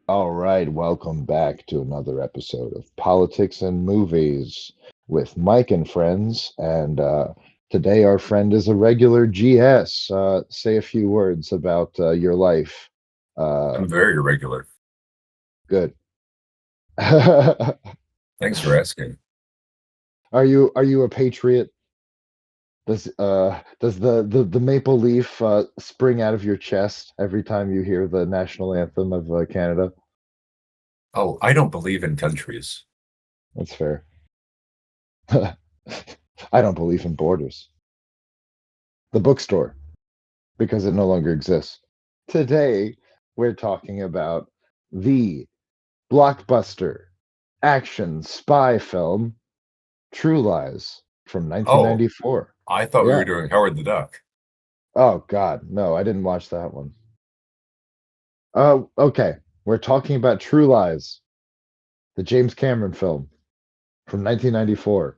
All right, welcome back to another episode of Politics and Movies with Mike and friends. And today our friend is a regular GS. Say a few words about your life. I'm very irregular. Good. Thanks for asking. Are you a patriot? Does the maple leaf spring out of your chest every time you hear the national anthem of Canada? Oh, I don't believe in countries. That's fair. I don't believe in borders. The bookstore, because it no longer exists. Today, we're talking about the blockbuster action spy film True Lies from Oh, 1994. I thought we Yeah. were doing Howard the Duck. Oh, God. No, I didn't watch that one. Okay. We're talking about True Lies, the James Cameron film from 1994,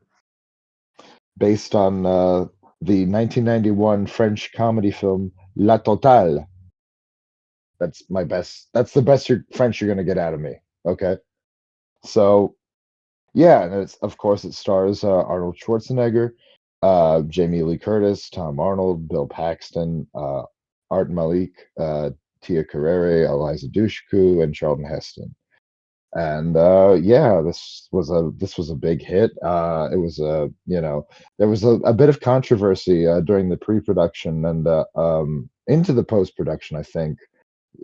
based on the 1991 French comedy film La Totale. That's the best French you're gonna get out of me. Okay. So yeah, and it's of course it stars Arnold Schwarzenegger, Jamie Lee Curtis, Tom Arnold, Bill Paxton, Art Malik, Tia Carrere, Eliza Dushku, and Charlton Heston. And yeah, this was a big hit. It was there was a bit of controversy during the pre-production and into the post-production, I think,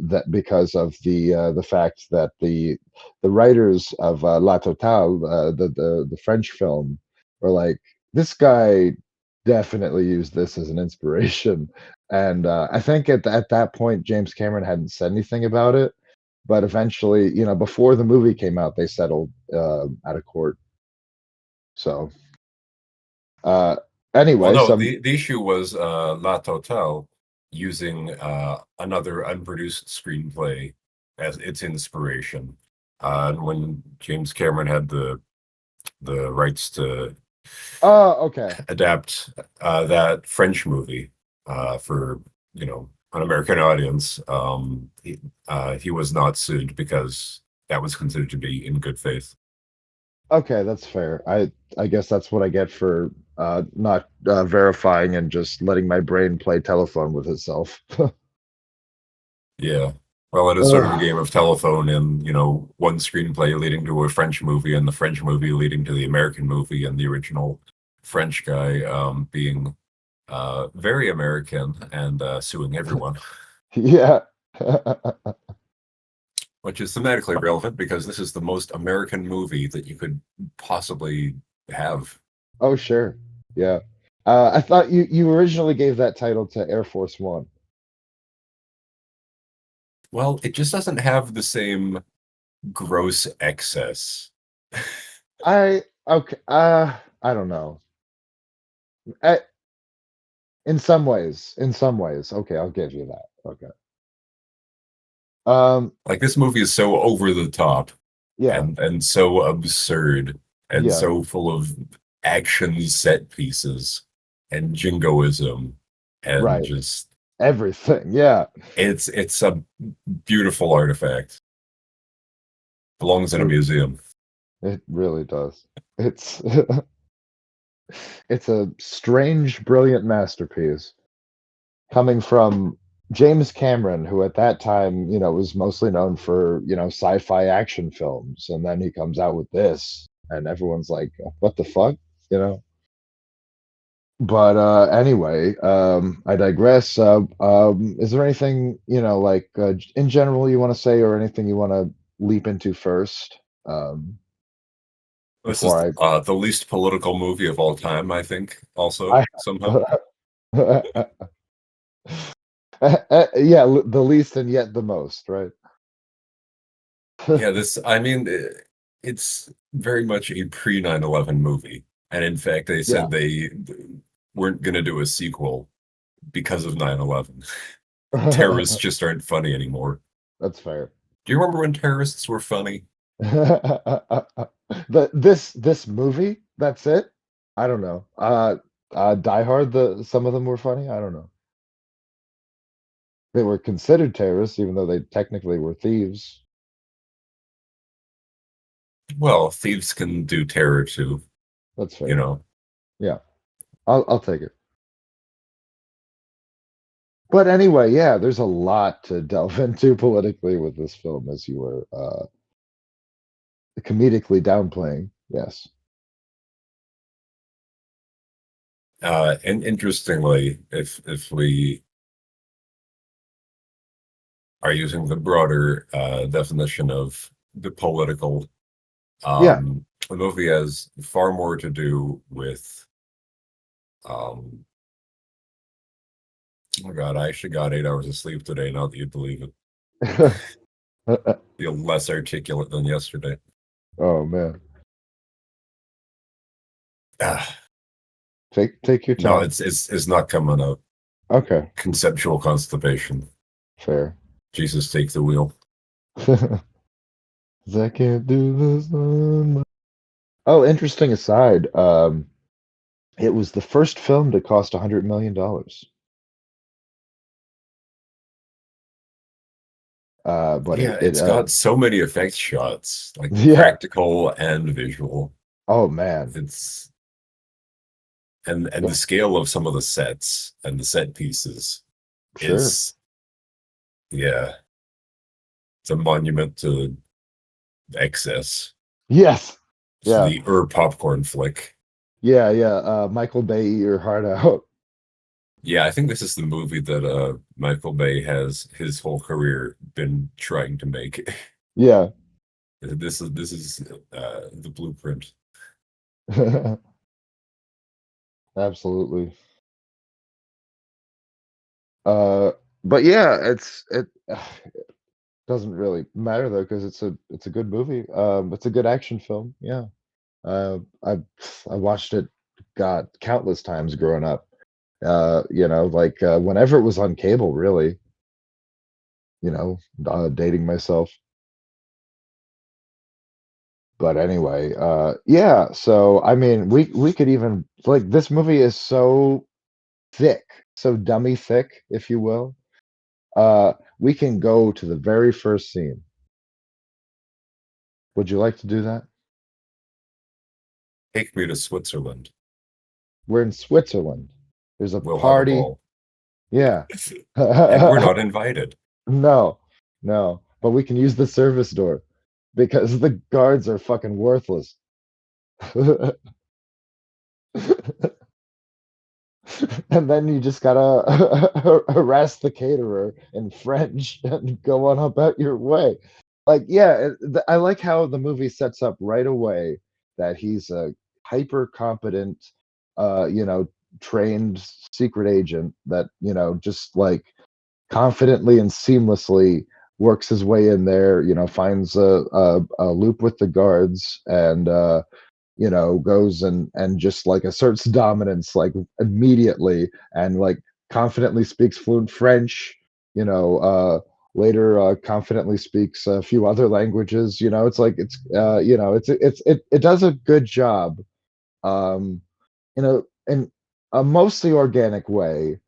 that because of the fact that the writers of La Totale, the French film, were like, this guy definitely used this as an inspiration, and I think at that point James Cameron hadn't said anything about it, but eventually, before the movie came out, they settled out of court. So uh, Well, anyway, no, some the issue was La Totale using another unproduced screenplay as its inspiration. And when James Cameron had the rights to okay. adapt that French movie for an American audience, he was not sued because that was considered to be in good faith. Okay, that's fair. I guess that's what I get for not verifying and just letting my brain play telephone with itself. Yeah. Well, it is sort of a Ugh. game of telephone, and one screenplay leading to a French movie, and the French movie leading to the American movie, and the original French guy being very American and suing everyone, Yeah. which is thematically relevant because this is the most American movie that you could possibly have. Oh, sure. Yeah. I thought you originally gave that title to Air Force One. Well, it just doesn't have the same gross excess. Okay. I don't know. I, in some ways. Okay, I'll give you that. Okay. Um. Like, this movie is so over the top Yeah. and so absurd and Yeah. so full of action set pieces and jingoism and Right. just Everything. Yeah. it's a beautiful artifact. Belongs in a It, museum. it really does. It's it's a strange, brilliant masterpiece coming from James Cameron, who at that time, was mostly known for, sci-fi action films, and then he comes out with this, and everyone's like, "What the fuck?" You know. But anyway, I digress. Is there anything, like in general you want to say, or anything you want to leap into first? This is Before the least political movie of all time, I think, also I, somehow. yeah, the least and yet the most, right? Yeah, I mean, it's very much a pre 9/11 movie. And in fact, they Yeah. said they weren't going to do a sequel because of 9/11. Terrorists just aren't funny anymore. That's fair. Do you remember when terrorists were funny? This movie, that's it? I don't know. Die Hard, some of them were funny. I don't know. They were considered terrorists, even though they technically were thieves. Well, thieves can do terror too, That's you fair. know. Yeah, I'll take it. But anyway, yeah, there's a lot to delve into politically with this film, as you were comedically downplaying. Yes. And interestingly, if we are using the broader definition of the political, Yeah. the movie has far more to do with. Um, oh my God, I actually got 8 hours of sleep today. Now that you believe it, feel less articulate than yesterday. Oh man. Ah, Take your no, time. it's not coming out. Okay. Conceptual constipation. Fair. Jesus, take the wheel. 'Cause I can't do this on my... Oh, interesting aside. It was the first film to cost $100 million. But Yeah, it it's got so many effects shots, like yeah. practical and visual. Oh man. It's and Yeah, the scale of some of the sets and the set pieces sure. is, yeah, it's a monument to excess. Yes. It's Yeah. the popcorn flick. Yeah, yeah. Michael Bay, eat your heart out. Yeah, I think this is the movie that Michael Bay has his whole career been trying to make. Yeah. This is the blueprint. Absolutely. Uh, but yeah, it doesn't really matter though because it's a good movie. It's a good action film. Yeah. Uh, I I watched it, God, countless times growing up. Like whenever it was on cable, really. Dating myself. But anyway, yeah. So I mean, we could even like this movie is so thick, so dummy thick, if you will. We can go to the very first scene. Would you like to do that? Take me to Switzerland. We're in Switzerland. There's a We'll have a party. ball. Yeah. And we're not invited. No, no. But we can use the service door because the guards are fucking worthless. And then you just gotta harass the caterer in French and go on about your way. Like, yeah, I like how the movie sets up right away that he's a hyper competent, uh, you know, trained secret agent that, just like confidently and seamlessly works his way in there, finds a loop with the guards and goes and just like asserts dominance like immediately and like confidently speaks fluent French, later confidently speaks a few other languages. It's like it does a good job, in a mostly organic way,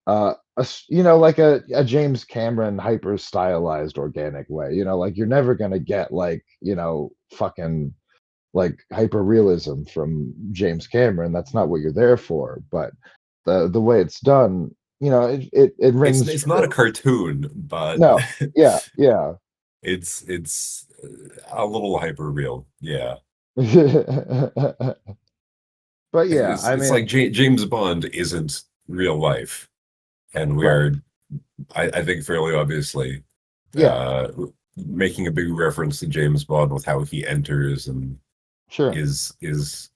like a James Cameron hyper stylized organic way. Like you're never gonna get like fucking like hyper realism from James Cameron. That's not what you're there for. But the way it's done, it rings It's not a true. cartoon, but No, yeah, yeah. it's a little hyper real. Yeah. But yeah, It's I it's like mean, James Bond isn't real life, and right, we're I think fairly obviously yeah, making a big reference to James Bond with how he enters and sure, is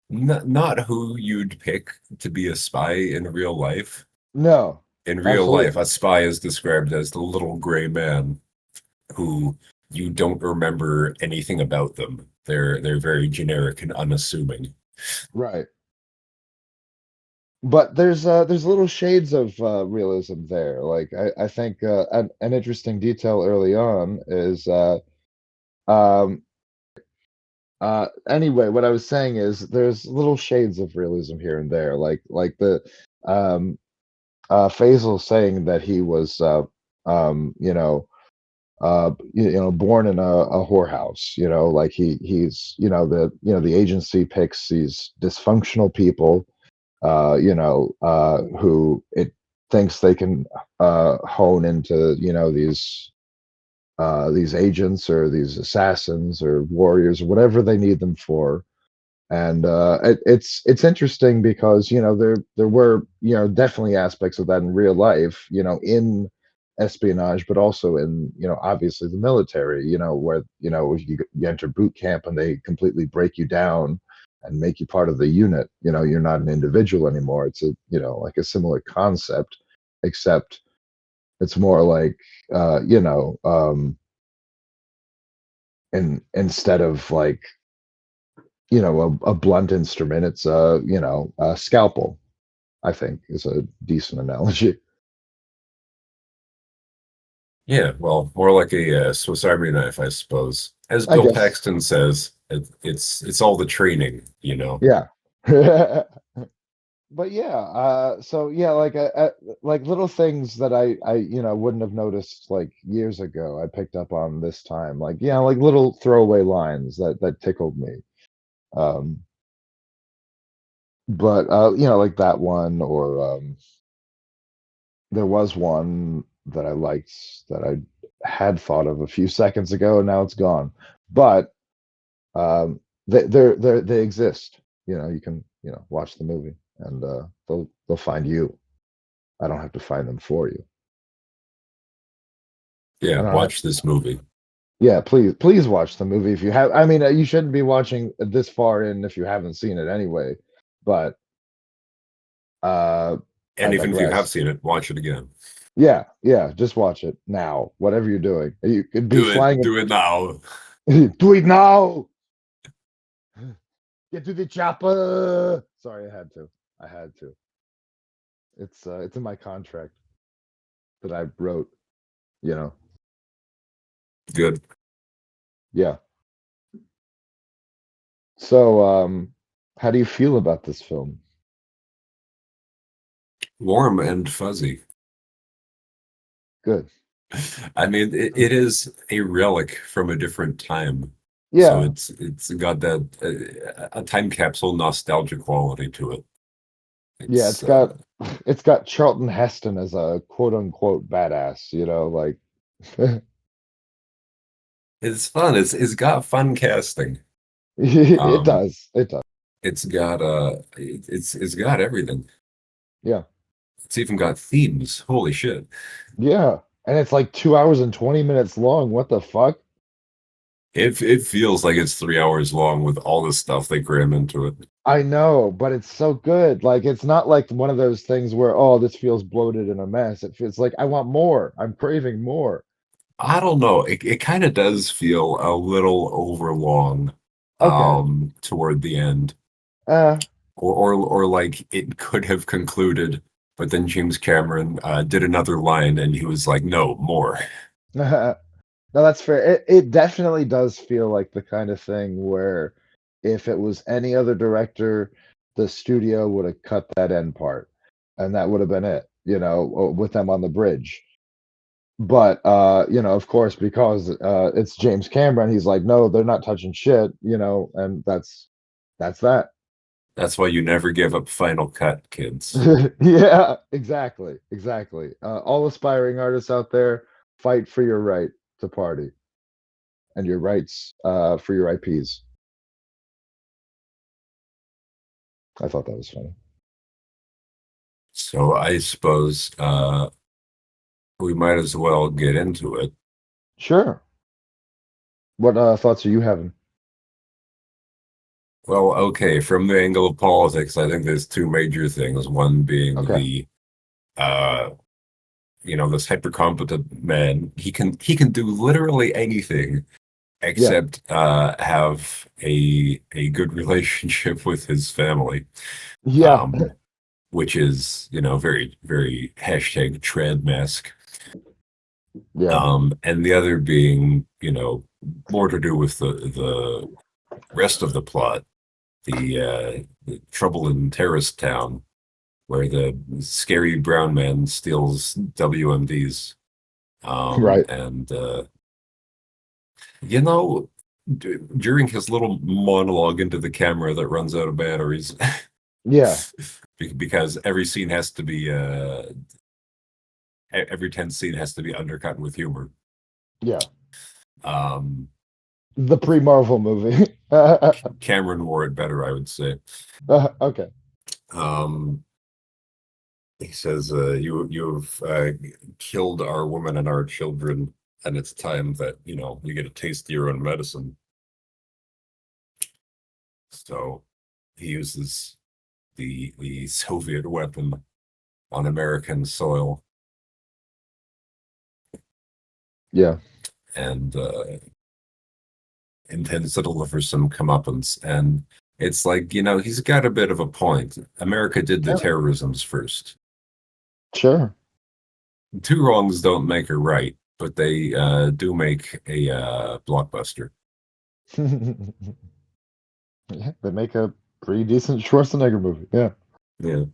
not who you'd pick to be a spy in real life. no, In real life, absolutely, a spy is described as the little gray man who you don't remember anything about them. They're very generic and unassuming. right. but there's little shades of realism there. Like I think an interesting detail early on is um anyway, what I was saying is there's little shades of realism here and there, like the um Faisal saying that he was you know you know, born in a whorehouse, you know, like he's the agency picks these dysfunctional people who it thinks they can hone into, these agents or these assassins or warriors or whatever they need them for. And it's interesting because there were definitely aspects of that in real life, in espionage, but also in obviously the military, where you enter boot camp and they completely break you down and make you part of the unit. You're not an individual anymore. It's like a similar concept, except it's more like uh, you know um, instead of like a blunt instrument, it's a scalpel. I think is a decent analogy. Yeah, well, more like a Swiss Army knife, I suppose. As I Bill guess. Paxton says, it's all the training, you know. Yeah. But yeah, so yeah, like little things that I wouldn't have noticed like years ago, I picked up on this time. Like like little throwaway lines that tickled me. Um, but like that one, or there was one that I liked that I had thought of a few seconds ago, and now it's gone. But they exist. You can watch the movie, and they'll find you. I don't have to find them for you. I Yeah, don't have. watch this movie. Yeah, please watch the movie if you have. I mean, you shouldn't be watching this far in if you haven't seen it anyway. But uh, And I even if you have digress. seen it, watch it again. Yeah, yeah, just watch it now. Whatever you're doing, you could be flying. Do it now. Do it now. Get to the chopper. Sorry, I had to. I had to. It's in my contract that I wrote. You know. Good. Yeah. So, how do you feel about this film? Warm and fuzzy. Good. I mean, it is a relic from a different time. So Yeah. it's got that a time capsule nostalgia quality to it. Yeah, It's it's got Charlton Heston as a quote unquote badass, like it's fun. It's got fun casting. it Um, does. It does. it's got everything. Yeah. It's even got themes. Holy shit. Yeah. And it's like 2 hours and 20 minutes long. What the fuck? It feels like it's 3 hours long with all the stuff they cram into it. I know, but it's so good. Like it's not like one of those things where, oh, this feels bloated and a mess. It feels like I want more. I'm craving more. I don't know. It kind of does feel a little overlong Okay. toward the end. Uh Or like it could have concluded, but then James Cameron did another line and he was like, no, more. no, that's fair. It definitely does feel like the kind of thing where if it was any other director, the studio would have cut that end part, and that would have been it, with them on the bridge. But of course, because it's James Cameron, he's like, no, they're not touching shit, and that's that. That's why you never give up Final Cut, kids. Yeah, exactly, exactly. All aspiring artists out there, fight for your right to party and your rights for your IPs. I thought that was funny. So I suppose we might as well get into it. Sure. What thoughts are you having? Well, okay, from the angle of politics, I think there's two major things. One being Okay. the uh this hyper competent man. He can do literally anything Yeah. except have a good relationship with his family. Yeah. Um which is, very, very hashtag trad mask. Yeah. And the other being, more to do with the rest of the plot, the trouble in terrorist town, where the scary brown man steals WMDs. Right. And you know, during his little monologue into the camera that runs out of batteries, Yeah. because every scene has to be every 10 scene has to be undercut with humor. Yeah. Um, The pre-Marvel movie. Cameron wore it better, I would say. Okay. Um, he says, "You've killed our women and our children, and it's time that you get a taste of your own medicine." So he uses the Soviet weapon on American soil, Yeah. and intends to deliver some comeuppance. And it's like, he's got a bit of a point. America did the Yeah. terrorisms first. Sure. Two wrongs don't make a right, but they do make a blockbuster. Yeah, they make a pretty decent Schwarzenegger movie. Yeah. Yeah.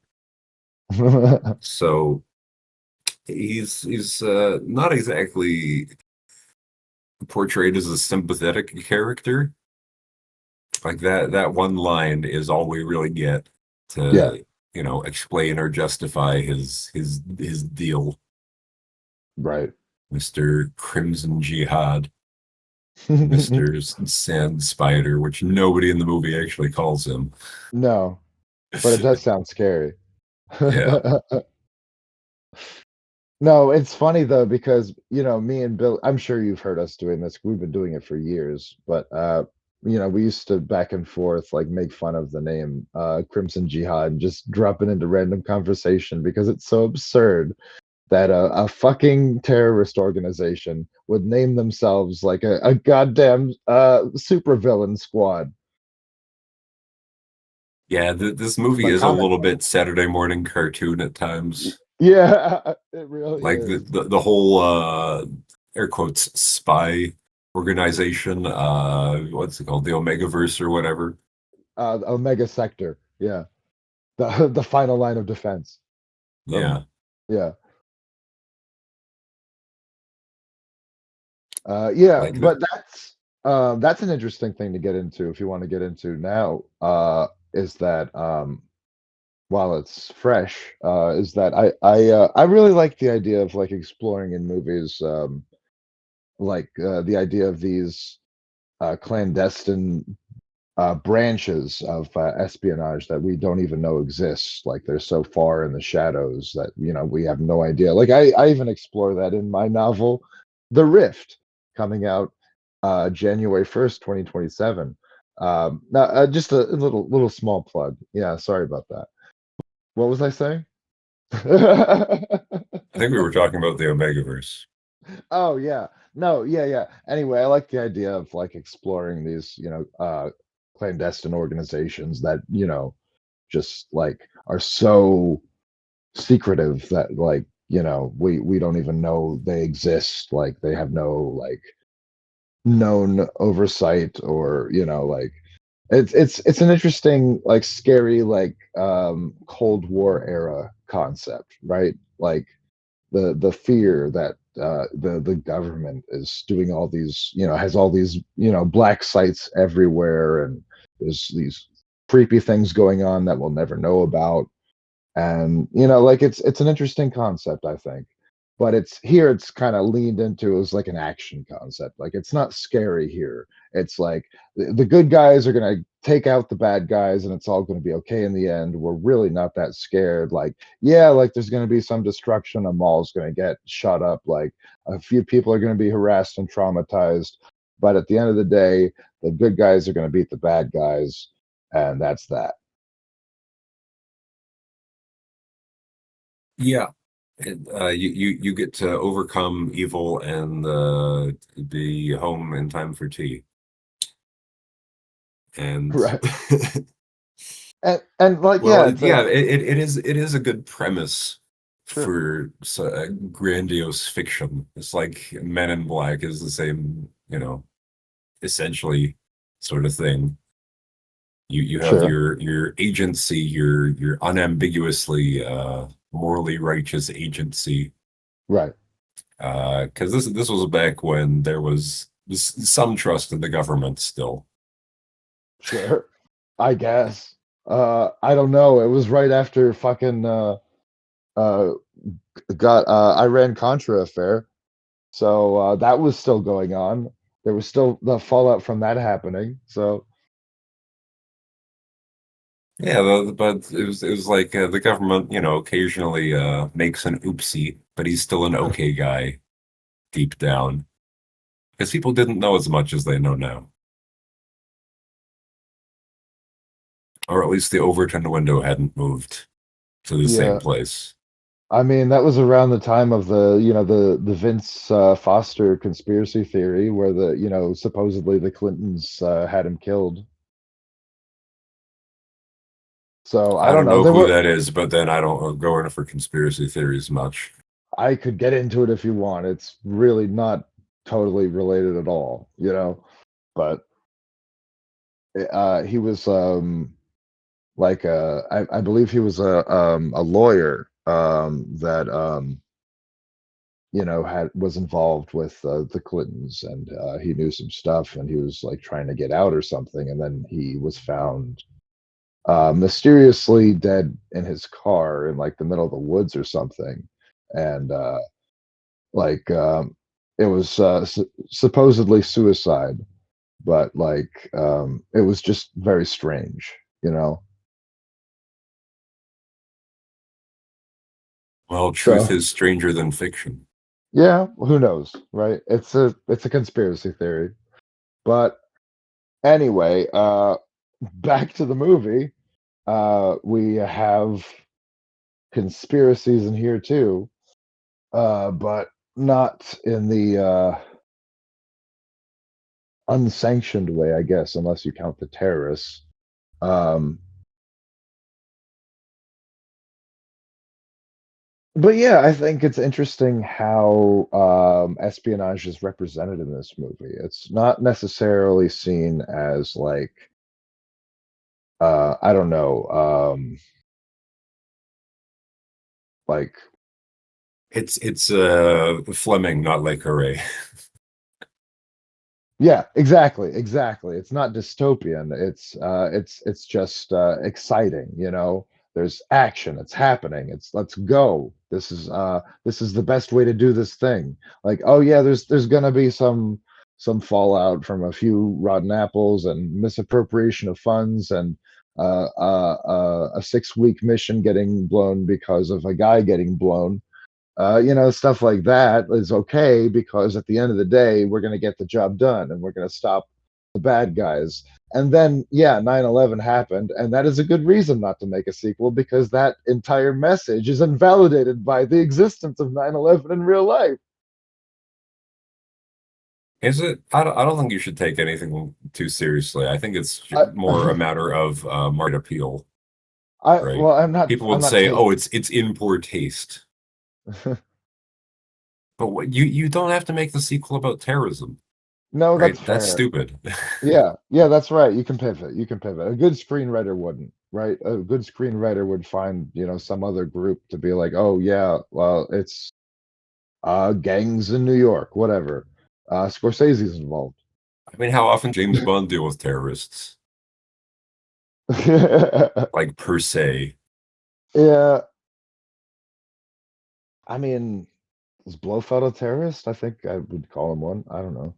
So he's not exactly portrayed as a sympathetic character. Like that one line is all we really get Yeah. to, explain or justify his deal. Right. Mr. Crimson Jihad, Mr. Sand Spider, which nobody in the movie actually calls him. No, but it does sound scary. Yeah. No, it's funny though because me and Bill. I'm sure you've heard us doing this. We've been doing it for years, but we used to back and forth like make fun of the name Crimson Jihad and just drop it into random conversation because it's so absurd that a fucking terrorist organization would name themselves like a goddamn supervillain squad. Yeah, this movie Like is a comic little book. bit Saturday morning cartoon at times. Yeah, it really Like the, is. the, the whole air quotes spy organization, what's it called? The Omegaverse or whatever. Omega Sector. Yeah, the final line of defense. Yeah. Yeah. Yeah, Like but that's an interesting thing to get into if you want to get into now. Is that while it's fresh, is that I really like the idea of like exploring in movies, like the idea of these clandestine branches of espionage that we don't even know exists. Like they're so far in the shadows that we have no idea. Like I even explore that in my novel, The Rift, coming out January 1st, 2027. Now, just a little small plug. Yeah, sorry about that. What was I saying? I think we were talking about the Omegaverse. Oh yeah. No, yeah, yeah. Anyway, I like the idea of like exploring these, clandestine organizations that, just like are so secretive that like, we don't even know they exist. Like they have no like known oversight or, like it's an interesting, like scary, like Cold War era concept, right? Like the fear that the government is doing all these, has all these, black sites everywhere, and there's these creepy things going on that we'll never know about. And like it's an interesting concept, I think. But it's kind of leaned into as like an action concept. Like it's not scary here. It's like the good guys are going to take out the bad guys and it's all going to be okay in the end. We're really not that scared. Like, yeah, like there's going to be some destruction, a mall's going to get shut up, like a few people are going to be harassed and traumatized, but at the end of the day, the good guys are going to beat the bad guys, and that's that. Yeah. You get to overcome evil and be home in time for tea. And Right. And like, yeah, Well, it's a yeah, it is a good premise sure, for grandiose fiction. It's like Men in Black is the same, essentially sort of thing. You have sure, your agency, your unambiguously morally righteous agency. right, Because this was back when there was some trust in the government still. sure. I guess. I don't know. It was right after fucking uh got Iran Contra affair. So that was still going on. There was still the fallout from that happening. So Yeah, but it was like the government, occasionally makes an oopsie, but he's still an okay guy deep down because people didn't know as much as they know now, or at least the Overton window hadn't moved to the same yeah, place. I mean that was around the time of the Vince Foster conspiracy theory where supposedly the Clintons had him killed. So I I don't don't know. know There who were that is, but then I don't go in for conspiracy theories much. I could get into it if you want. It's really not totally related at all. But he was like I believe he was a lawyer that had was involved with the Clintons, and he knew some stuff, and he was like trying to get out or something, and then he was found mysteriously dead in his car in like the middle of the woods or something, and like it was supposedly suicide, but like it was just very strange. Well, truth So is stranger than fiction. yeah, who knows, right? It's a conspiracy theory. But anyway, back to the movie. We have conspiracies in here too, but not in the unsanctioned way, I guess, unless you count the terrorists. Um, but yeah, I think it's interesting how espionage is represented in this movie. It's not necessarily seen as like I don't know, like It's Fleming, not Le Carre. yeah, exactly. It's not dystopian. It's just exciting. There's action, it's happening. It's let's go. This is the best way to do this thing. Like, oh yeah, there's gonna be some fallout from a few rotten apples and misappropriation of funds and a 6-week mission getting blown because of a guy getting blown. Stuff like that is okay because at the end of the day, we're going to get the job done and we're going to stop the bad guys. And then, yeah, 9/11 happened. And that is a good reason not to make a sequel because that entire message is invalidated by the existence of 9/11 in real life. Is it? I don't think you should take anything too seriously. I think it's I, more a matter of market appeal, right? well, I'm not, People I'm would not say, taking, "Oh, it's in poor taste," but you don't have to make the sequel about terrorism, no, that's right? That's fair. stupid. Yeah, that's right. You can pivot. You can pivot. A good screenwriter wouldn't, right? A good screenwriter would find, some other group to be like, oh yeah, well, it's gangs in New York, whatever. Scorsese's involved. I mean, how often James Bond deal with terrorists, like per se? Yeah, I mean, is Blofeld a terrorist? I think I would call him one. I don't know.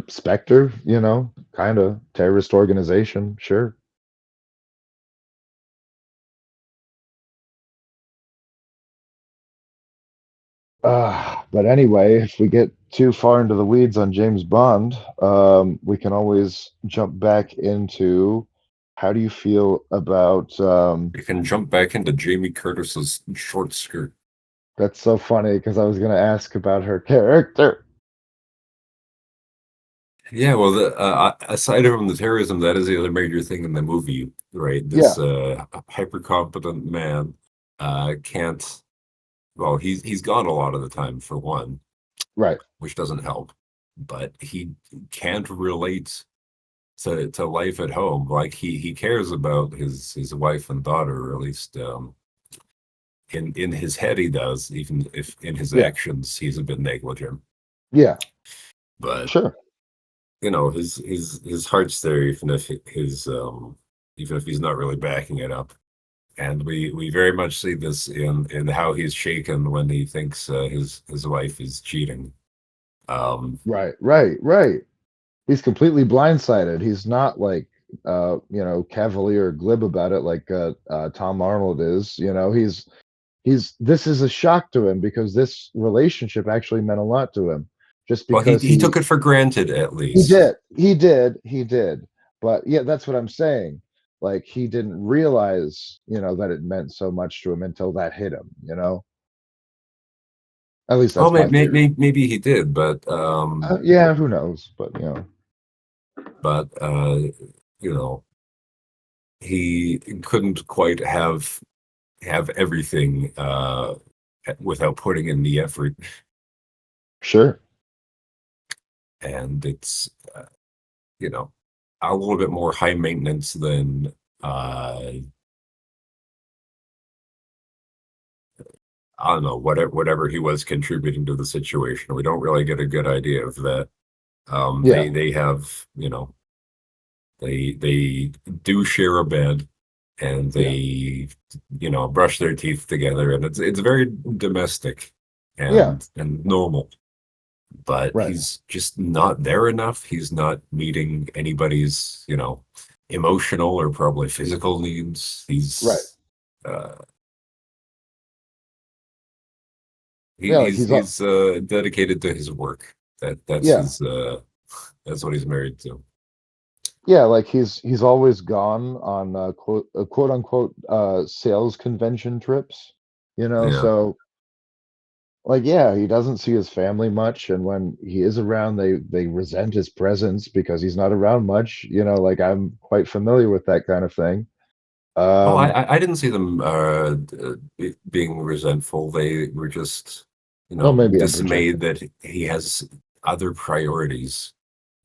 Spectre, kind of terrorist organization, sure. But anyway, if we get too far into the weeds on James Bond, we can always jump back into how do you feel about You can jump back into Jamie Curtis's short skirt. that's so funny because I was going to ask about her character. Yeah, well, aside from the terrorism, that is the other major thing in the movie, right? Yeah, This hyper competent man can't. Well, he's gone a lot of the time for one, right. which doesn't help. But he can't relate to life at home. Like he cares about his wife and daughter, or at least in his head he does, even if in his Yeah, actions he's a bit negligent. yeah, But sure. his heart's there, even if he's not really backing it up. And we very much see this in how he's shaken when he thinks his wife is cheating. Right, right, right. He's completely blindsided. He's not like cavalier or glib about it like Tom Arnold is. He's this is a shock to him because this relationship actually meant a lot to him. Just well, he because he took it for granted at he least. did, he did. But yeah, that's what I'm saying. Like he didn't realize, that it meant so much to him until that hit him. At least Oh, that's my theory. maybe he did, Yeah, who knows? But but you know, he couldn't quite have everything without putting in the effort, sure. and it's you know a little bit more high maintenance than uh, I don't know, whatever he was contributing to the situation. We don't really get a good idea of that. Yeah, They have, they do share a bed, and yeah, they brush their teeth together, and it's very domestic yeah. and normal. But Right, he's just not there enough. He's not meeting anybody's, emotional or probably physical needs. right. Uh, Yeah, like he's dedicated to his work. That's yeah, his that's what he's married to. yeah. Like he's always gone on quote unquote sales convention trips. Yeah. So like yeah, he doesn't see his family much, and when he is around, they resent his presence because he's not around much. Like I'm quite familiar with that kind of thing. Oh, Um, I didn't see them being resentful. They were just, well, maybe I'm dismayed projecting. that he has other priorities,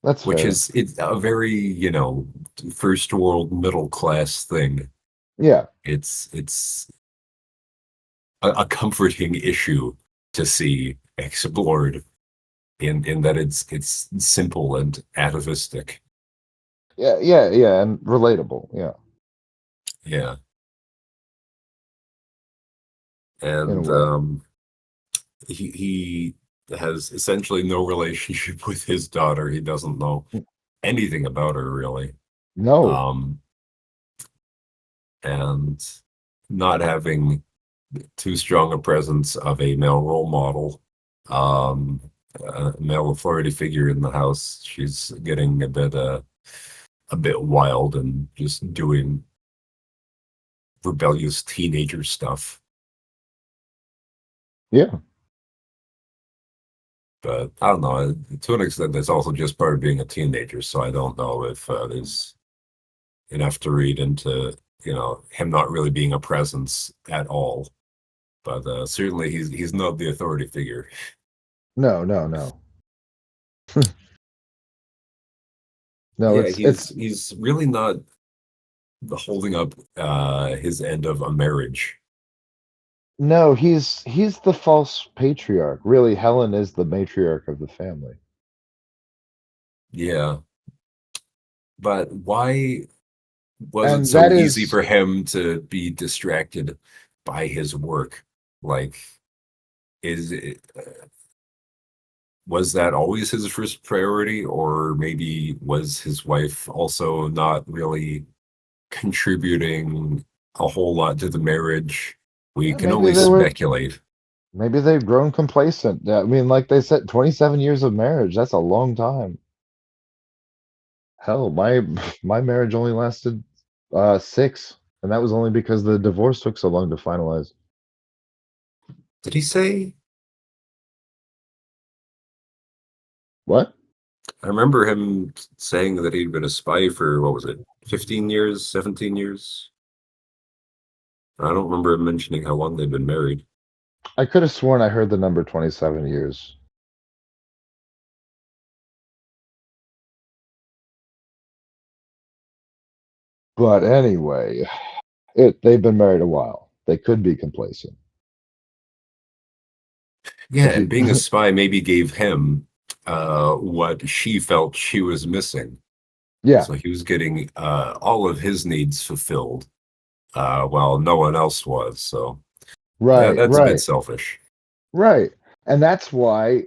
That's which fair. is it's a very, first world middle class thing. Yeah, It's a comforting issue to see explored in that it's simple and atavistic. yeah, yeah, yeah, and relatable. Yeah, Yeah. in a And way. he has essentially no relationship with his daughter. He doesn't know anything about her really. No. Um, and not having too strong a presence of a male role model, um, a male authority figure in the house, she's getting a bit wild and just doing rebellious teenager stuff. Yeah. But I don't know. To an extent, that's also just part of being a teenager. So I don't know if there's enough to read into him not really being a presence at all. But certainly he's not the authority figure. No, no, no. No, Yeah, it's he's really not holding up his end of a marriage. no, he's the false patriarch. Really, Helen is the matriarch of the family. Yeah, but why was it And so that easy is for him to be distracted by his work? Like, is it, was that always his first priority, or maybe was his wife also not really contributing a whole lot to the marriage? We can maybe only they were speculate. maybe they've grown complacent. I mean, like they said, 27 years of marriage, that's a long time. Hell, my my marriage only lasted 6, and that was only because the divorce took so long to finalize. Did he say? What? I remember him saying that he'd been a spy for, what was it, 15 years, 17 years? I don't remember him mentioning how long they'd been married. I could have sworn I heard the number 27 years. But anyway, they've been married a while. They could be complacent. Yeah, If and you, being a spy maybe gave him what she felt she was missing. yeah, So he was getting all of his needs fulfilled while no one else was. So right, that's a bit right, selfish. right. And that's why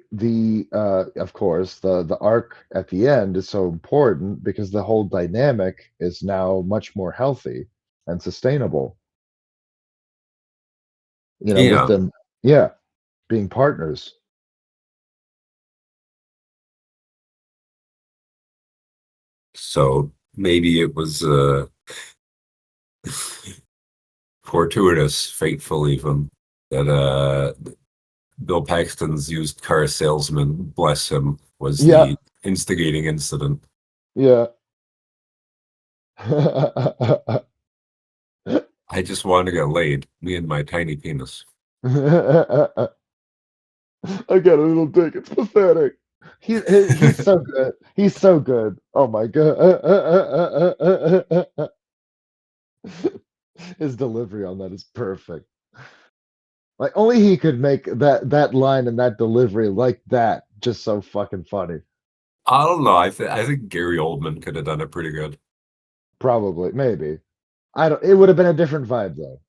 of course, the arc at the end is so important because the whole dynamic is now much more healthy and sustainable. With Yeah. them, yeah, being partners. So maybe it was fortuitous, fateful even, that Bill Paxton's used car salesman, bless him, was Yeah, the instigating incident. yeah. I just wanted to get laid, me and my tiny penis. I got a little dick. It's pathetic. He's so good. He's so good. Oh my god. His delivery on that is perfect. Like only he could make that line and that delivery like that just so fucking funny. I don't know. I think Gary Oldman could have done it pretty good. Probably, maybe. I don't. It would have been a different vibe though.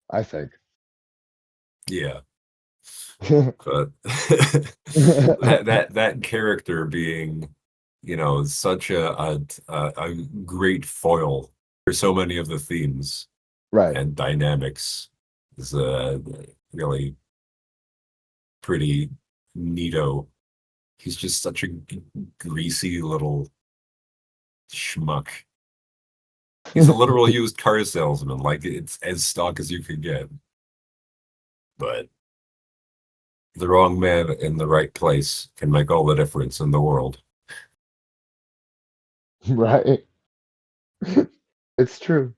I think. Yeah, but that character being, such a great foil for so many of the themes Right. and dynamics is really pretty neato. He's just such a greasy little schmuck. He's a literal used car salesman, like it's as stock as you could get. But the wrong man in the right place can make all the difference in the world. Right. It's true.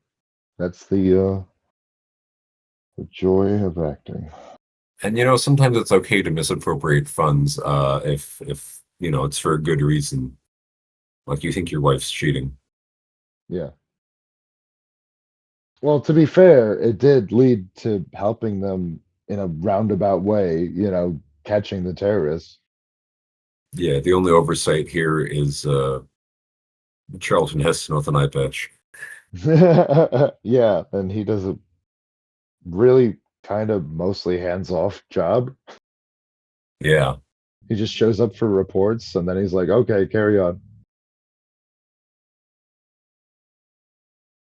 That's the joy of acting. And sometimes it's okay to misappropriate funds if it's for a good reason. Like you think your wife's cheating. Yeah. Well, to be fair, it did lead to helping them in a roundabout way, catching the terrorists. Yeah, the only oversight here is Charlton Heston with an eye patch. Yeah, and he does a really kind of mostly hands-off job. Yeah. He just shows up for reports and then he's like, "Okay, carry on."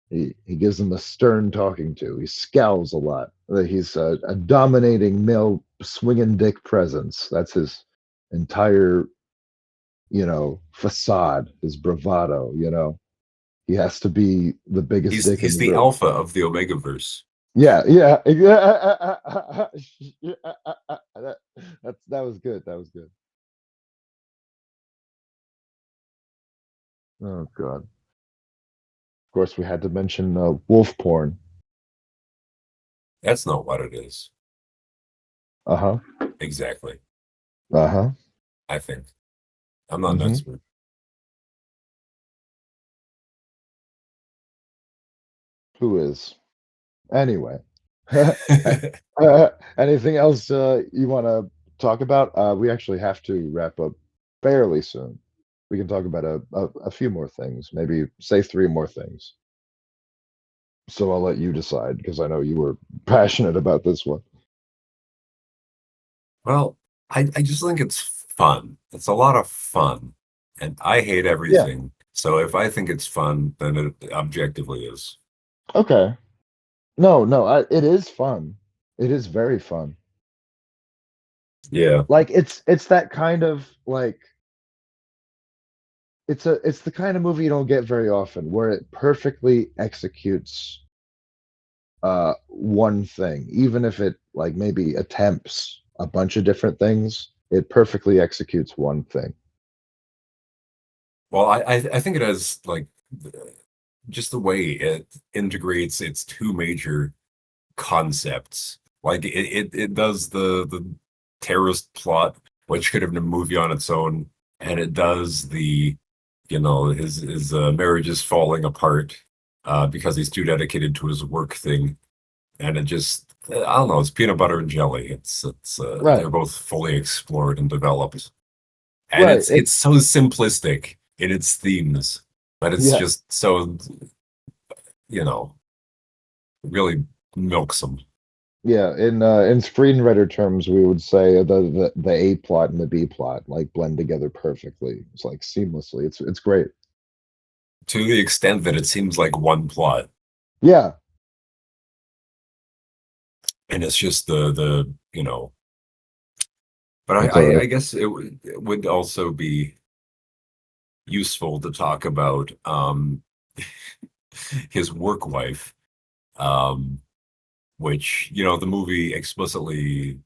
He gives them a stern talking to. He scowls a lot. He's a dominating male swinging dick presence. That's his entire, facade, his bravado. He has to be the biggest He's dick in he's the the room. alpha of the Omegaverse. Yeah, yeah, yeah. That was good. That was good. Oh god. Of course, we had to mention wolf porn. That's not what it is. Uh huh. Exactly. Uh huh. I think. I'm not an Mm-hmm. expert. Who is? Anyway. Anything else you want to talk about? We actually have to wrap up fairly soon. We can talk about a few more things, maybe say three more things. So I'll let you decide because I know you were passionate about this one. Well, I just think it's fun. It's a lot of fun. And I hate Yeah. everything. So if I think it's fun, then it objectively is. Okay. No, no, it is fun. It is very fun. Yeah. Like it's that kind of like it's the kind of movie you don't get very often where it perfectly executes one thing, even if it like maybe attempts a bunch of different things. It perfectly executes one thing. Well, I think it has like just the way it integrates its two major concepts. Like it does the terrorist plot, which could have been a movie on its own, and it does the his marriage is falling apart because he's too dedicated to his work thing, and it just I don't know, it's peanut butter and jelly. It's Right. they're both fully explored and developed, and Right. it's so simplistic in its themes, but it's Yeah. just so you know really milks them. Yeah. In screenwriter terms, we would say the A plot and the B plot like blend together perfectly. It's like seamlessly. It's great. To the extent that it seems like one plot, Yeah. and it's just the but That's all right. I guess it would also be useful to talk about his work wife, um which the movie explicitly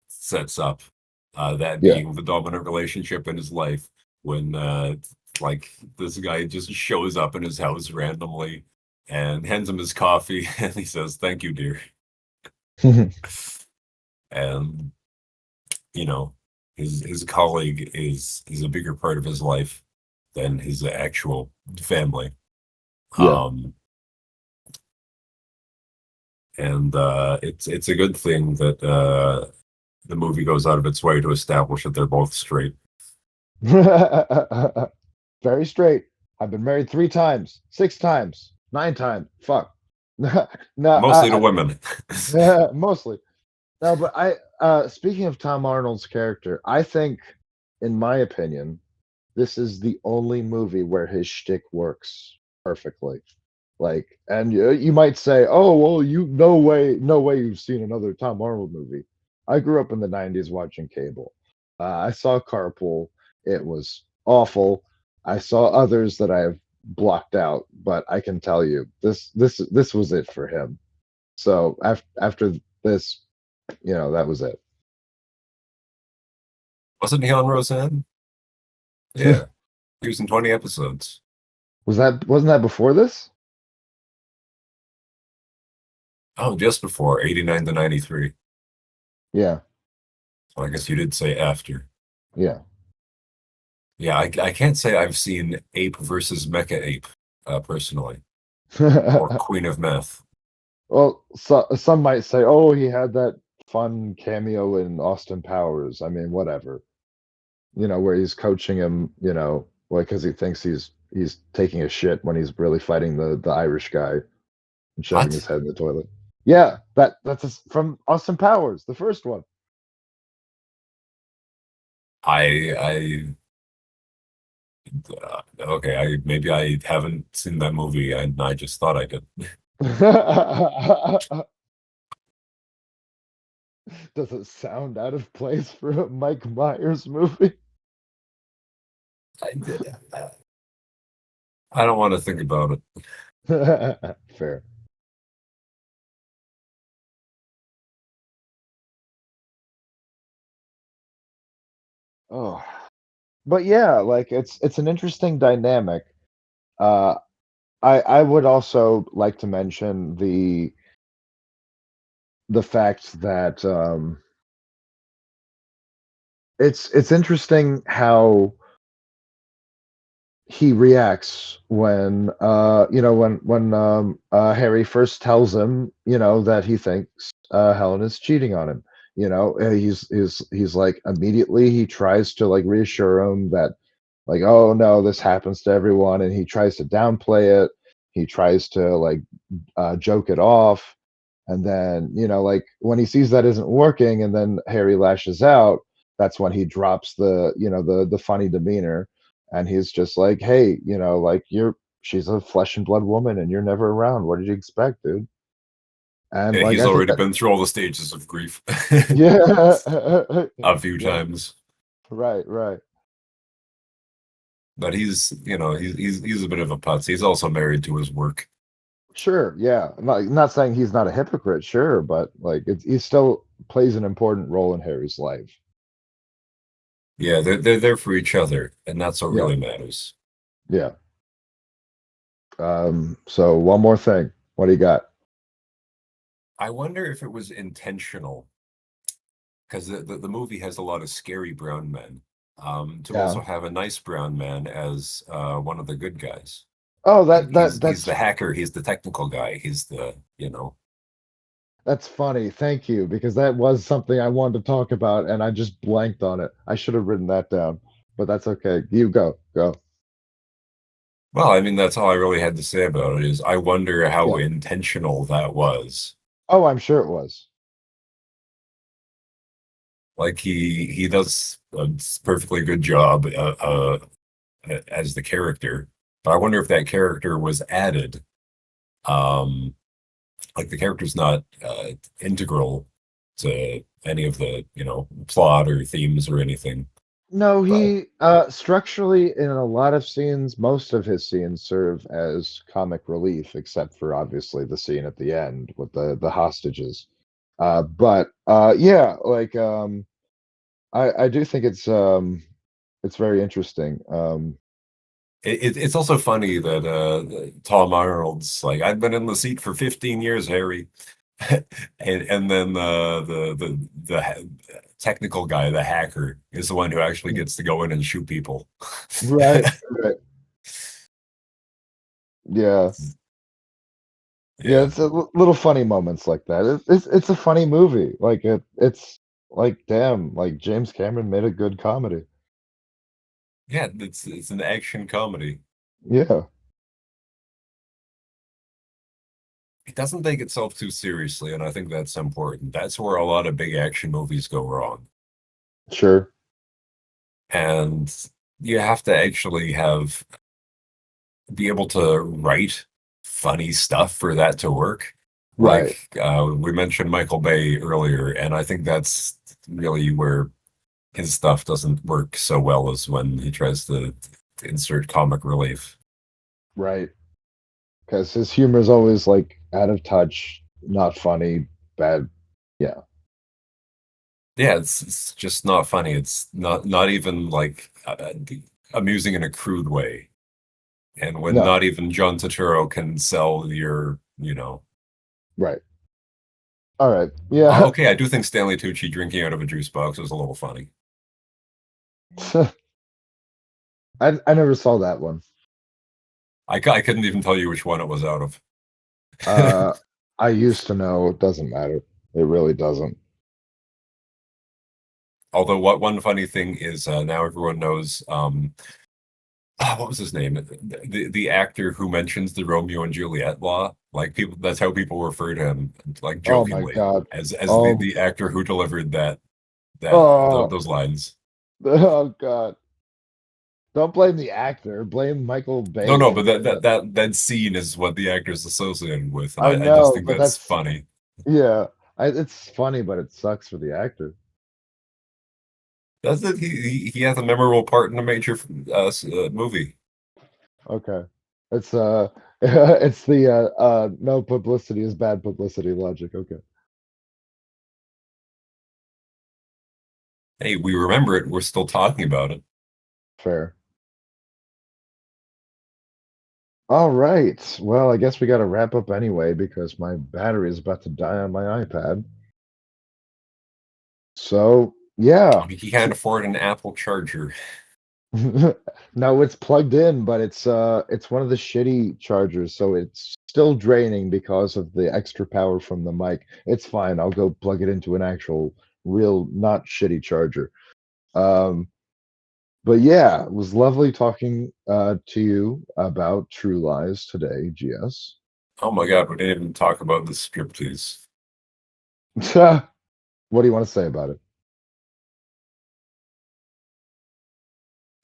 sets up that Yeah. being the dominant relationship in his life when like this guy just shows up in his house randomly and hands him his coffee and he says thank you dear, and you know his colleague is a bigger part of his life than his actual family. Yeah. um and it's a good thing that the movie goes out of its way to establish that they're both straight. Very straight. I've been married 3 times, 6 times, 9 times. Fuck. No, Mostly to women. mostly. No, but speaking of Tom Arnold's character, I think, in my opinion, this is the only movie where his shtick works perfectly. Like, and you might say, "Oh, well, no way you've seen another Tom Arnold movie." I grew up in the '90s watching cable. I saw Carpool. It was awful. I saw others that I've blocked out, but I can tell you, this was it for him. So after this, that was it. Wasn't he on Roseanne? Yeah, he was in 20 episodes. Wasn't that before this? Oh, just before 89 to 93. Yeah, So I guess you did say after. yeah. Yeah, I can't say I've seen Ape versus Mecha Ape personally, or Queen of Meth. Well, some might say, "Oh, he had that fun cameo in Austin Powers." I mean, whatever. Where he's coaching him, like because he thinks he's taking a shit when he's really fighting the Irish guy and shoving his What? head in the toilet. Yeah, from Austin Powers, the first one. I okay, maybe I haven't seen that movie and I just thought I did. Does it sound out of place for a Mike Myers movie? I did. I don't want to think about it. Fair. Oh, but yeah, like it's an interesting dynamic. Uh, I would also like to mention the fact that it's interesting how he reacts when Harry first tells him that he thinks Helen is cheating on him. He's like immediately he tries to like reassure him that like, oh no, this happens to everyone, and he tries to downplay it. He tries to like joke it off, and then like when he sees that isn't working, and then Harry lashes out. That's when he drops the funny demeanor, and he's just like, hey, like she's a flesh and blood woman, and you're never around. What did you expect, dude? And Yeah, like he's I think already that, been through all the stages of grief yeah, a few yeah, times. right, right. But he's a bit of a putz. He's also married to his work. Sure, yeah. Not saying he's not a hypocrite, sure, but like he still plays an important role in Harry's life. Yeah, they're there for each other, and that's what Yeah, really matters. yeah. So one more thing. What do you got? I wonder if it was intentional because the movie has a lot of scary brown men. To Yeah. also have a nice brown man as one of the good guys. Oh, He's the hacker. He's the technical guy. He's the that's funny. Thank you, because that was something I wanted to talk about, and I just blanked on it. I should have written that down, but that's okay. You go, go. Well, I mean that's all I really had to say about it. Is I wonder how Yeah. intentional that was. Oh, I'm sure it was. Like he does a perfectly good job as the character, but I wonder if that character was added. Um, like the character's not integral to any of the plot or themes or anything. No, But he structurally in a lot of scenes, most of his scenes serve as comic relief, except for obviously the scene at the end with the hostages. But yeah, like I do think it's very interesting. it's also funny that Tom Arnold's like, I've been in the seat for 15 years, Harry. And then technical guy, the hacker, is the one who actually gets to go in and shoot people. Right, right. Yeah. Yeah, Yeah. it's little funny moments like that. It's a funny movie. Like it's like damn, like James Cameron made a good comedy. Yeah, it's an action comedy. Yeah, It doesn't take itself too seriously, and I think that's important. That's where a lot of big action movies go wrong. sure. And you have to actually be able to write funny stuff for that to work. Right. Like we mentioned Michael Bay earlier, and I think that's really where his stuff doesn't work so well as when he tries to insert comic relief. Right. Because his humor is always like out of touch, not funny, bad. Yeah. Yeah, it's just not funny. It's not even like amusing in a crude way. And when No. not even John Turturro can sell your. Right. All right. Yeah. Okay, I do think Stanley Tucci drinking out of a juice box was a little funny. I never saw that one. I couldn't even tell you which one it was out of. Uh, I used to know. It doesn't matter. It really doesn't. Although, what one funny thing is now everyone knows. What was his name? The actor who mentions the Romeo and Juliet law. Like people, that's how people refer to him, like Oh my jokingly, God. as the Oh. the actor who delivered Oh. those lines. Oh God. Don't blame the actor. Blame Michael No, Bay no, for but that scene is what the actor's associated with, and I I just know, think but that's that's funny. yeah. It's funny, but it sucks for the actor. That's it. He has a memorable part in a major movie. Okay. It's it's the no publicity is bad publicity logic. Okay. Hey, we remember it. We're still talking about it. Fair. All right. Well, I guess we got to wrap up anyway because my battery is about to die on my iPad. So, I yeah. mean, he can't afford an Apple charger. No, it's plugged in, but it's one of the shitty chargers, so it's still draining because of the extra power from the mic. It's fine. I'll go plug it into an actual real not shitty charger. Um but yeah, it was lovely talking to you about True Lies today, GS. Oh my God, we didn't even talk about the striptease. What do you want to say about it?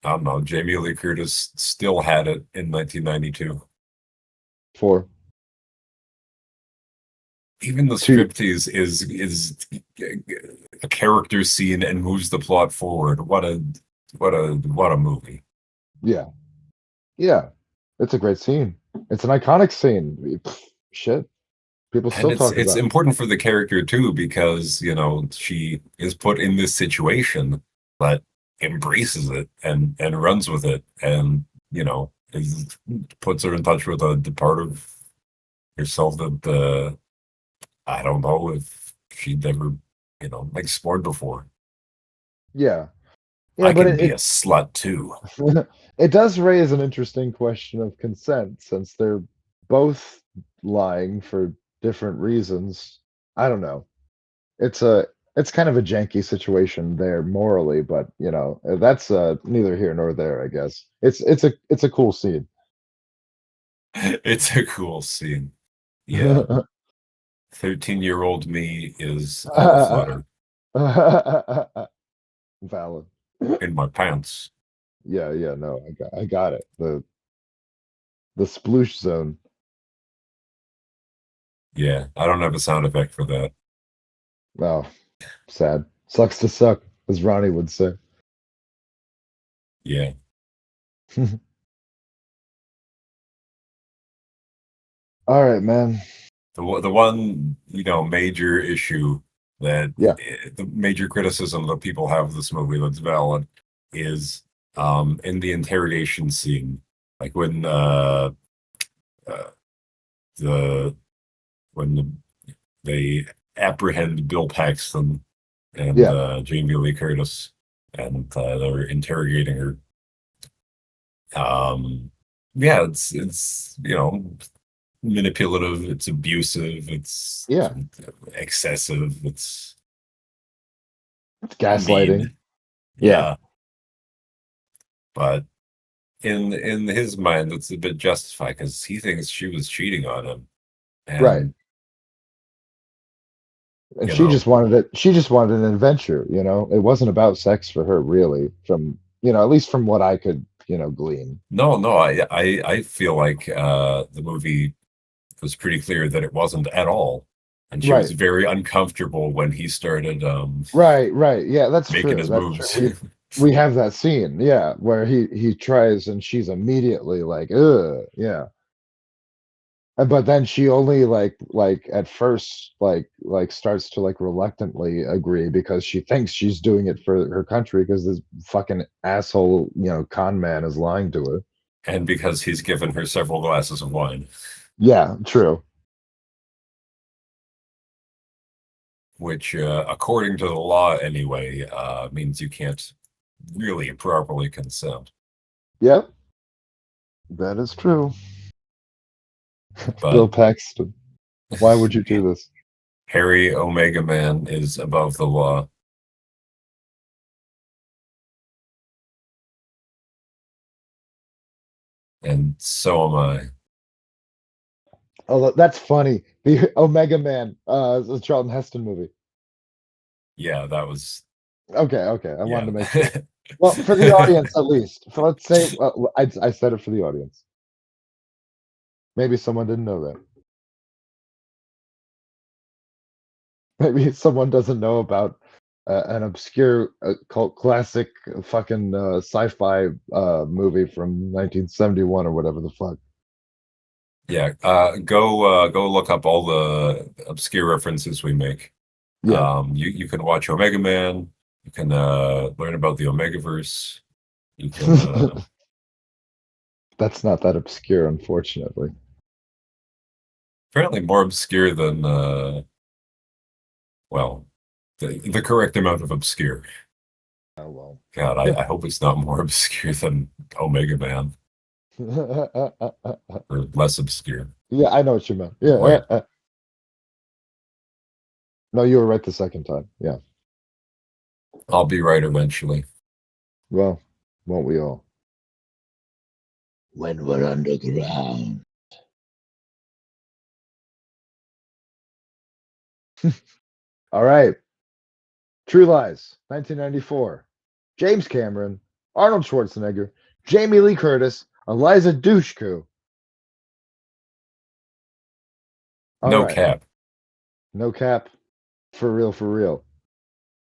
I don't know. Jamie Lee Curtis still had it in 1992. For Even the two, striptease is a character scene and moves the plot forward. What a movie. yeah, yeah, it's a great scene. It's an iconic scene. Shit, people And still talk it's about it. important for the character too because she is put in this situation, but embraces it and runs with it, and puts her in touch with a part of herself that I don't know if she'd ever explored before. Yeah. Yeah, I but can be a slut too. it does raise an interesting question of consent since they're both lying for different reasons. I don't know. It's kind of a janky situation there morally, but that's neither here nor there, I guess. It's a cool scene. It's a cool scene. Yeah. 13-year-old me is all aflutter Valid. in my pants. Yeah, yeah, no, I got it. The sploosh zone. Yeah, I don't have a sound effect for that. Oh, sad. Sucks to suck, as Ronnie would say. Yeah. All right, man. The one major issue that Yeah. the major criticism that people have of this movie that's valid is in the interrogation scene, like when the when they apprehend Bill Paxton and Yeah. Jamie Lee Curtis, and they're interrogating her. Yeah, it's manipulative, it's abusive, it's Yeah. excessive, it's It's gaslighting. mean. Yeah. Yeah. But in his mind, it's a bit justified because he thinks she was cheating on him. And Right. And she just wanted an adventure, It wasn't about sex for her really, from at least from what I could, glean. no, I feel like the movie was pretty clear that it wasn't at all. And she was Right. very uncomfortable when he started Right. Yeah, that's making true. his That's moves. true. We have that scene, yeah, where he tries and she's immediately like, ugh, yeah. But then she only at first starts to reluctantly agree because she thinks she's doing it for her country because this fucking asshole, con man is lying to her. And because he's given her several glasses of wine. Yeah, true. Which, according to the law anyway, means you can't really properly consent. Yep. That is true. But Bill Paxton. Why would you do this? Harry Omega Man is above the law. And so am I. Oh, that's funny. The Omega Man, is a Charlton Heston movie. Yeah, that was. Okay. I wanted to make sure. Yeah. Well, for the audience, at least. Let's say, I said it for the audience. Maybe someone didn't know that. Maybe someone doesn't know about an obscure cult classic fucking sci-fi movie from 1971 or whatever the fuck. Yeah, go look up all the obscure references we make. Yeah. You can watch Omega Man. You can learn about the Omegaverse. You can. That's not that obscure, unfortunately. Apparently more obscure than well, the correct amount of obscure. Oh well. God, I hope it's not more obscure than Omega Man, or less obscure. Yeah, I know what you meant. Yeah. Wait. No, you were right the second time. Yeah. I'll be right eventually. Well, won't we all? When we're underground. All right. True Lies, 1994. James Cameron, Arnold Schwarzenegger, Jamie Lee Curtis, Eliza Dushku. All No right. cap. No cap. For real, for real.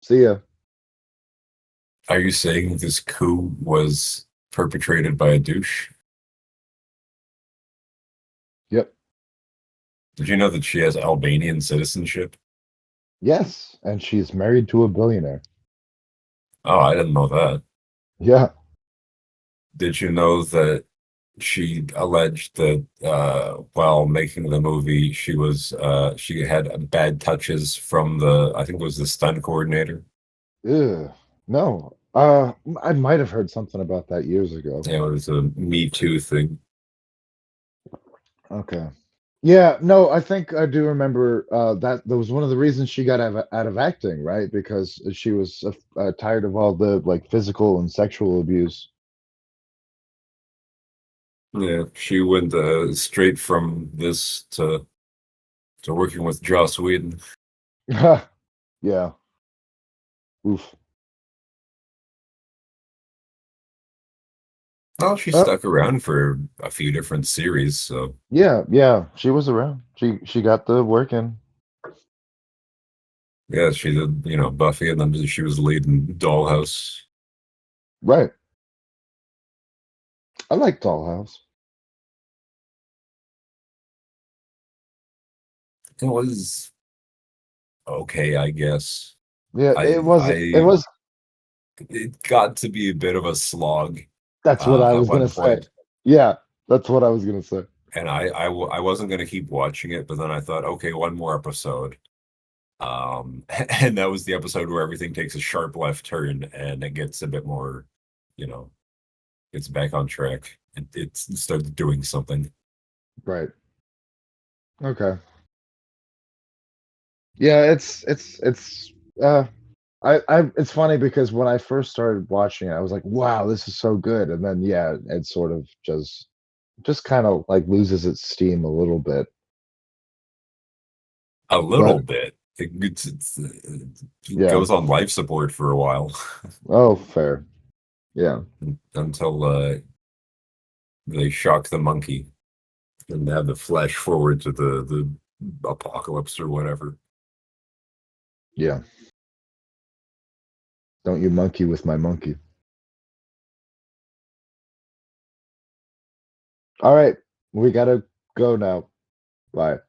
See ya. Are you saying this coup was perpetrated by a douche? Yep. Did you know that she has Albanian citizenship? Yes. And she's married to a billionaire. Oh, I didn't know that. Yeah. Did you know that she alleged that while making the movie, she had bad touches from the I think it was the stunt coordinator. Ew. No. I might have heard something about that years ago. Yeah, it was a Me Too thing. Okay. Yeah, no, I think I do remember that was one of the reasons she got out of acting, right? Because she was tired of all the like physical and sexual abuse. Yeah, she went straight from this to working with Joss Whedon. Yeah. Oof. Well, she Uh, stuck around for a few different series, so yeah, yeah, she was around. She got the work in. yeah, she did, Buffy, and then she was leading Dollhouse. Right. I like Dollhouse. It was okay, I guess. Yeah, I it was it I was it got to be a bit of a slog that's what I at was gonna one say. point, Yeah, that's what I was gonna say. and I wasn't gonna keep watching it, but then I thought, okay, one more episode. And that was the episode where everything takes a sharp left turn and it gets a bit more, you know, it's back on track. It starts doing something. Right. Okay. Yeah, it's it's funny because when I first started watching it, I was like, "Wow, this is so good." And then yeah, it sort of just kind of like loses its steam a little bit. A little But bit. It yeah. goes on life support for a while Oh, fair. Yeah. until they shock the monkey and have the flash forward to the apocalypse or whatever. Yeah. Don't you monkey with my monkey. All right. We got to go now. Bye.